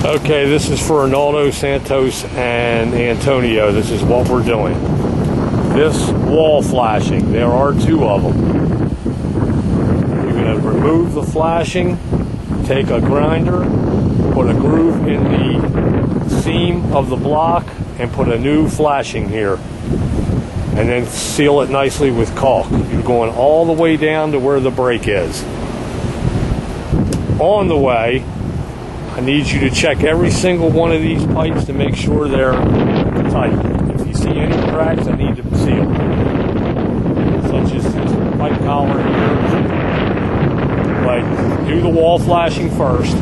Okay, this is for Arnaldo, Santos, and Antonio. This is what we're doing. This wall flashing, there are two of them. You're going to remove the flashing, take a grinder, put a groove in the seam of the block, and put a new flashing here. And then seal it nicely with caulk. You're going all the way down to where the break is. On the way, I need you to check every single one of these pipes to make sure they're tight. If you see any cracks, I need to seal. Such as this pipe collar here. Like, do the wall flashing first.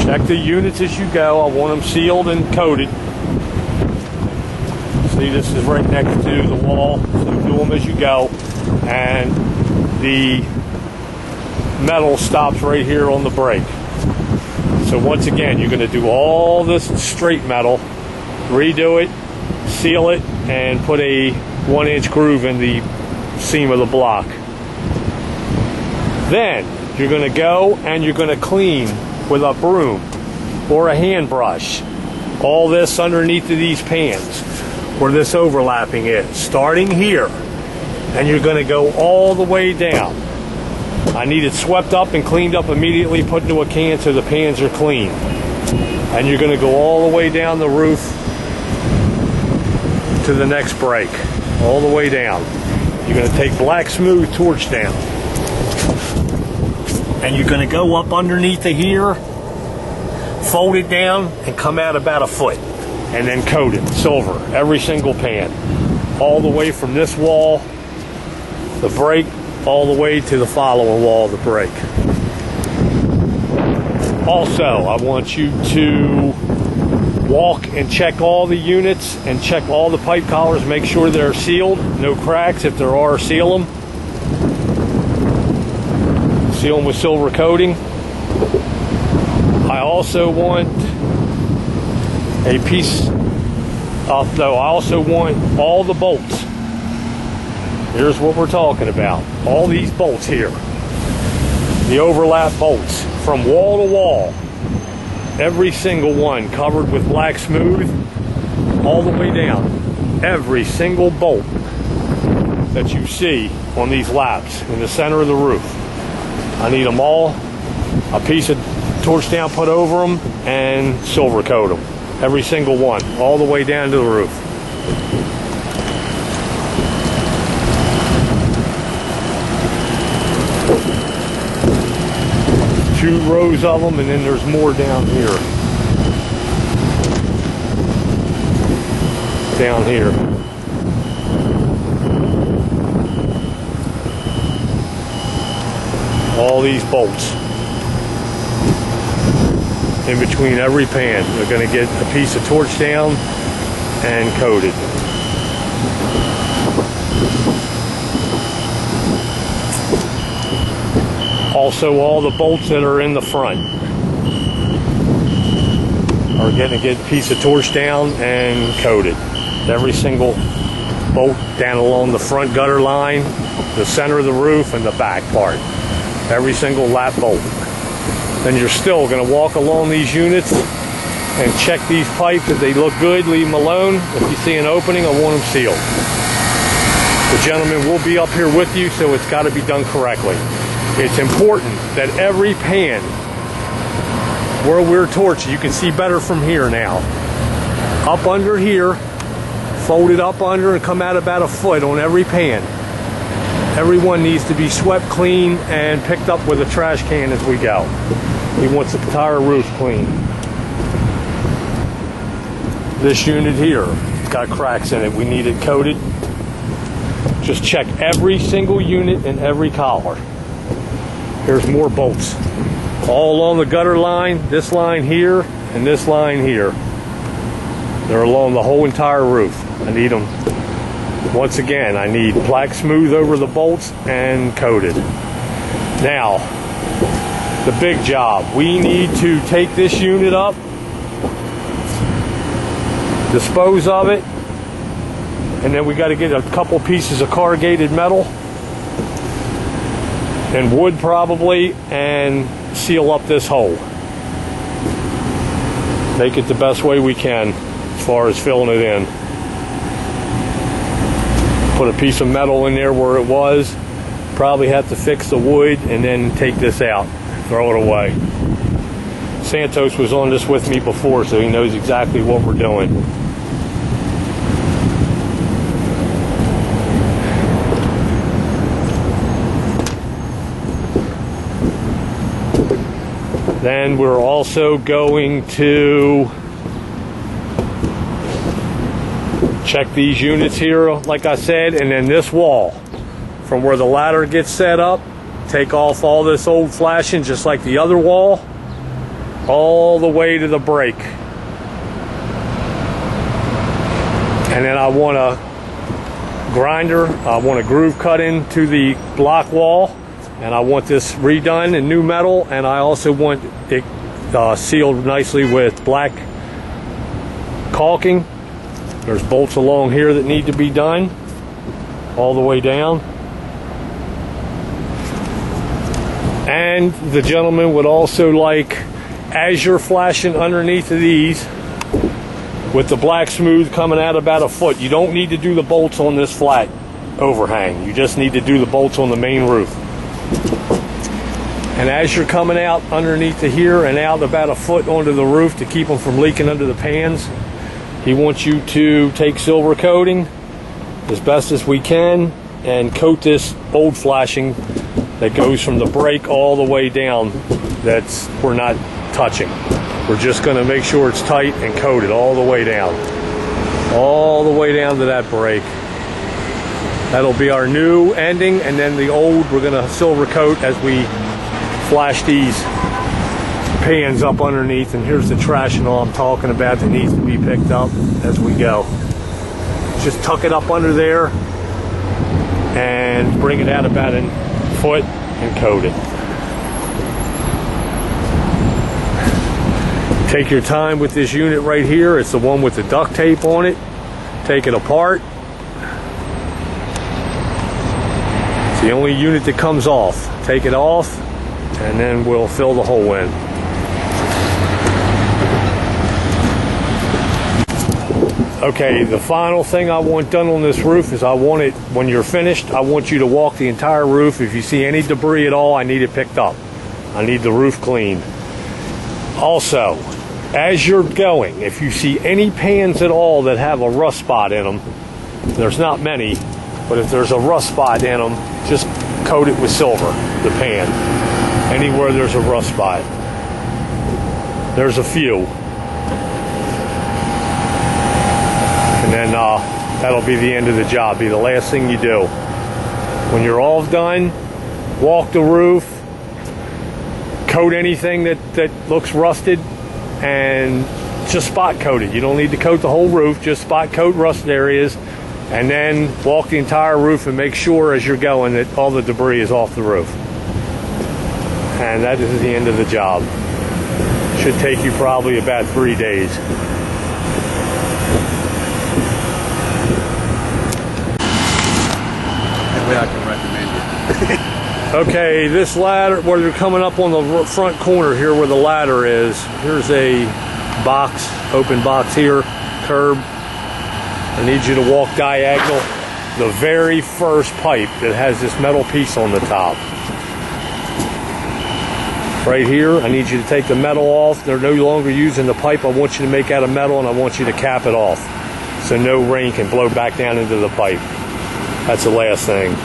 Check the units as you go. I want them sealed and coated. See, this is right next to the wall, so do them as you go. And the metal stops right here on the brake. So once again, you're going to do all this straight metal, redo it, seal it, and put a 1-inch groove in the seam of the block. Then you're going to go and you're going to clean with a broom or a hand brush all this underneath of these pans where this overlapping is, starting here, and you're going to go all the way down. I need it swept up and cleaned up immediately, put into a can so the pans are clean. And you're going to go all the way down the roof to the next break, all the way down. You're going to take black smooth torch down, and you're going to go up underneath of here, fold it down, and come out about a foot. And then coat it, silver, every single pan. All the way from this wall, the break, all the way to the following wall of the break. Also, I want you to walk and check all the units and check all the pipe collars, make sure they're sealed, no cracks. If there are, seal them. Seal them with silver coating. I also want a piece of, I also want all the bolts. Here's what we're talking about. All these bolts here. The overlap bolts from wall to wall. Every single one covered with black smooth all the way down. Every single bolt that you see on these laps in the center of the roof. I need them all. A piece of torch down put over them and silver coat them. Every single one, all the way down to the roof. Two rows of them, and then there's more down here. Down here. All these bolts. In between every pan, they're going to get a piece of torch down and coated. Also, all the bolts that are in the front are going to get a piece of torch down and coated. Every single bolt down along the front gutter line, the center of the roof, and the back part. Every single lap bolt. Then you're still going to walk along these units and check these pipes. If they look good, leave them alone. If you see an opening, I want them sealed. The gentleman will be up here with you, so it's got to be done correctly. It's important that every pan where we're torching, you can see better from here now. Up under here, fold it up under and come out about a foot on every pan. Everyone needs to be swept clean and picked up with a trash can as we go. He wants the entire roof clean. This unit here, it's got cracks in it. We need it coated. Just check every single unit and every collar. Here's more bolts. All along the gutter line, this line here, and this line here. They're along the whole entire roof. I need them. Once again, I need black smooth over the bolts and coated. Now, the big job. We need to take this unit up, dispose of it, and then we got to get a couple pieces of corrugated metal and wood probably, and seal up this hole. Make it the best way we can as far as filling it in. Put a piece of metal in there where it was. Probably have to fix the wood and then take this out, throw it away. Santos was on this with me before, so he knows exactly what we're doing. Then we're also going to check these units here, like I said, and then this wall from where the ladder gets set up. Take off all this old flashing just like the other wall, all the way to the break. And then I want a grinder, I want a groove cut into the block wall, and I want this redone in new metal, and I also want it sealed nicely with black caulking. There's bolts along here that need to be done all the way down. And the gentleman would also like, as you're flashing underneath of these with the black smooth coming out about a foot, you don't need to do the bolts on this flat overhang. You just need to do the bolts on the main roof. And as you're coming out underneath the here and out about a foot onto the roof to keep them from leaking under the pans, he wants you to take silver coating as best as we can and coat this old flashing that goes from the break all the way down. That's we're not touching. We're just going to make sure it's tight and coated all the way down. All the way down to that break. That'll be our new ending, and then the old we're going to silver coat as we flash these pans up underneath. And here's the trash and all I'm talking about that needs to be picked up as we go. Just tuck it up under there and bring it out about a foot and coat it. Take your time with this unit right here. It's the one with the duct tape on it. Take it apart. It's the only unit that comes off. Take it off, and then we'll fill the hole in. Okay, the final thing I want done on this roof is I want it, when you're finished, I want you to walk the entire roof. If you see any debris at all, I need it picked up. I need the roof cleaned. Also, as you're going, if you see any pans at all that have a rust spot in them, there's not many, but if there's a rust spot in them, just coat it with silver, the pan. Anywhere there's a rust spot. There's a few. And then that'll be the end of the job, be the last thing you do. When you're all done, walk the roof, coat anything that looks rusted, and just spot coat it. You don't need to coat the whole roof, just spot coat rusted areas, and then walk the entire roof and make sure as you're going that all the debris is off the roof. And that is the end of the job. Should take you probably about 3 days. That way I can recommend it. Okay, this ladder, where you're coming up on the front corner here where the ladder is, here's a box, open box here, curb. I need you to walk diagonal. The very first pipe that has this metal piece on the top. Right here, I need you to take the metal off. They're no longer using the pipe. I want you to make out of metal, and I want you to cap it off so no rain can blow back down into the pipe. That's the last thing.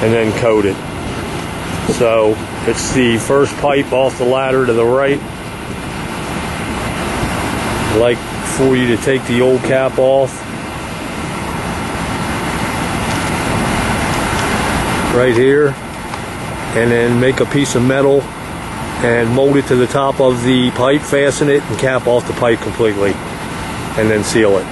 And then coat it. So it's the first pipe off the ladder to the right. I'd like for you to take the old cap off. Right here. And then make a piece of metal and mold it to the top of the pipe, fasten it, and cap off the pipe completely. And then seal it.